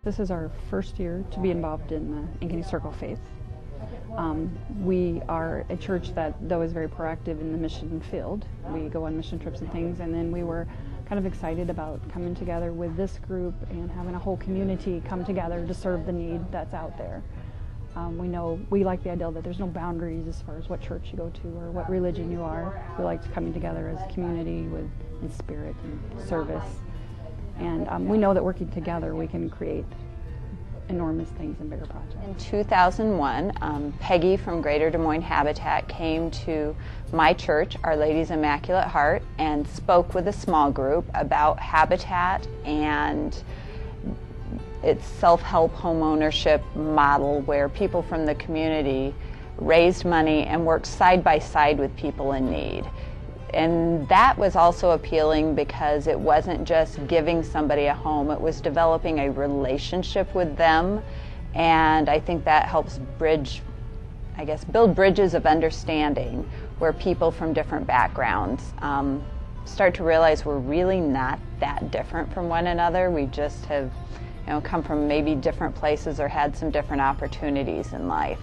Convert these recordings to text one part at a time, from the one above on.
This is our first year to be involved in the Ankeny Circle of Faith. We are a church that, though, is very proactive in the mission field. We go on mission trips and things, and then we were kind of excited about coming together with this group and having a whole community come together to serve the need that's out there. We like the idea that there's no boundaries as far as what church you go to or what religion you are. We like coming together as a community in spirit and service. And we know that working together we can create enormous things and bigger projects. In 2001, Peggy from Greater Des Moines Habitat came to my church, Our Lady's Immaculate Heart, and spoke with a small group about Habitat and its self-help home ownership model, where people from the community raised money and worked side by side with people in need. And that was also appealing because it wasn't just giving somebody a home, it was developing a relationship with them. And I think that helps build bridges of understanding where people from different backgrounds start to realize we're really not that different from one another. We just have come from maybe different places or had some different opportunities in life.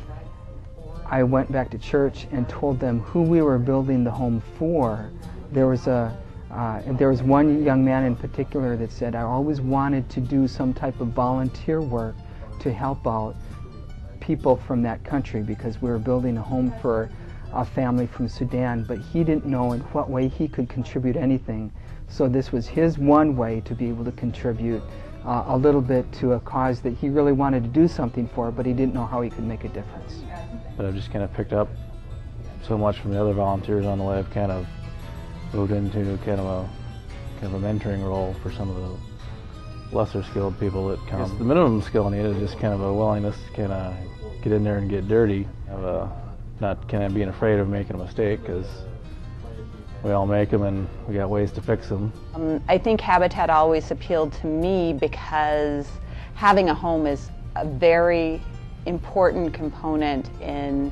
I went back to church and told them who we were building the home for. There was one young man in particular that said, I always wanted to do some type of volunteer work to help out people from that country because we were building a home for a family from Sudan, but he didn't know in what way he could contribute anything. So this was his one way to be able to contribute a little bit to a cause that he really wanted to do something for, but he didn't know how he could make a difference. But I've just kind of picked up so much from the other volunteers on the way. I've kind of moved into kind of a mentoring role for some of the lesser skilled people that come. The minimum skill needed is just kind of a willingness to kind of get in there and get dirty, not kind of being afraid of making a mistake, because we all make them and we got ways to fix them. I think Habitat always appealed to me because having a home is a very important component in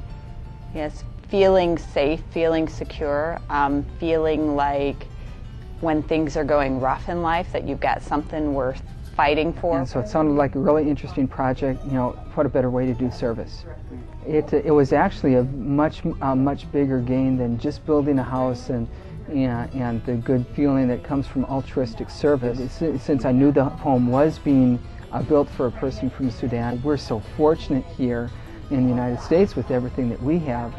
feeling safe, feeling secure, feeling like when things are going rough in life that you've got something worth fighting for. And so it sounded like a really interesting project. What a better way to do service. It was actually a much bigger gain than just building a house and the good feeling that comes from altruistic service. Since I knew the home was being built for a person from Sudan, we're so fortunate here in the United States with everything that we have.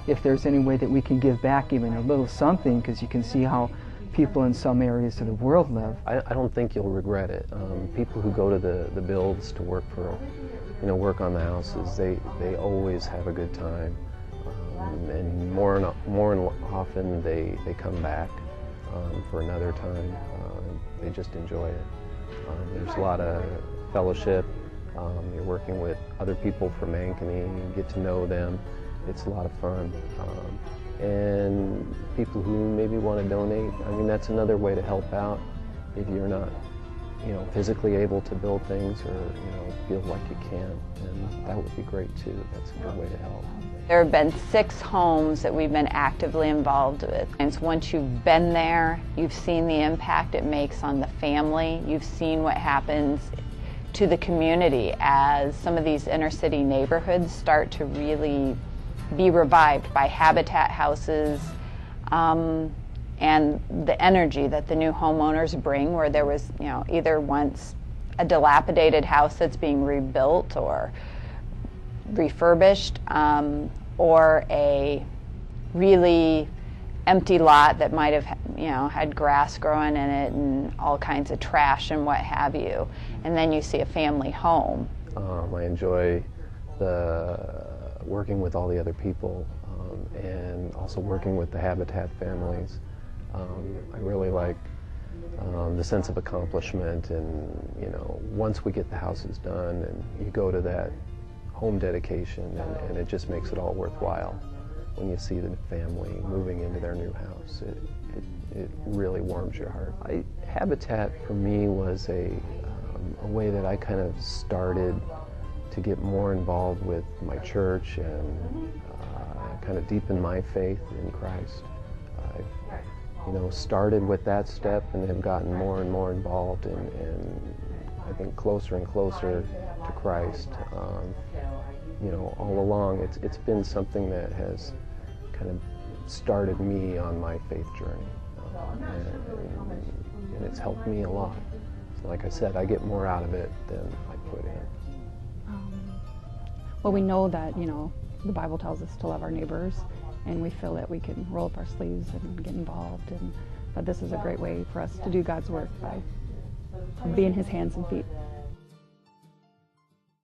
If there's any way that we can give back even a little something, because you can see how people in some areas of the world live. I don't think you'll regret it. People who go to the builds to work work on the houses, they always have a good time, and more and often they come back for another time. They just enjoy it. There's a lot of fellowship. You're working with other people from Ankeny, you get to know them. It's a lot of fun. And people who maybe want to donate, that's another way to help out if you're not physically able to build things or feel like you can, and that would be great too. That's a good way to help. There have been 6 homes that we've been actively involved with. And once you've been there, you've seen the impact it makes on the family, you've seen what happens to the community as some of these inner city neighborhoods start to really be revived by Habitat houses, and the energy that the new homeowners bring, where there was either once a dilapidated house that's being rebuilt or refurbished, or a really empty lot that might have had grass growing in it and all kinds of trash and what have you, and then you see a family home. I enjoy working with all the other people, and also working with the Habitat families. I really like the sense of accomplishment, and once we get the houses done and you go to that home dedication, and it just makes it all worthwhile when you see the family moving into their new house. It really warms your heart. Habitat for me was a way that I kind of started to get more involved with my church and kind of deepen my faith in Christ. I've started with that step and have gotten more and more involved, and I think, closer and closer to Christ. You know, all along, it's been something that has kind of started me on my faith journey, and it's helped me a lot. So like I said, I get more out of it than I put in. Well, we know that, you know, the Bible tells us to love our neighbors, and we feel that we can roll up our sleeves and get involved, but this is a great way for us to do God's work by being His hands and feet.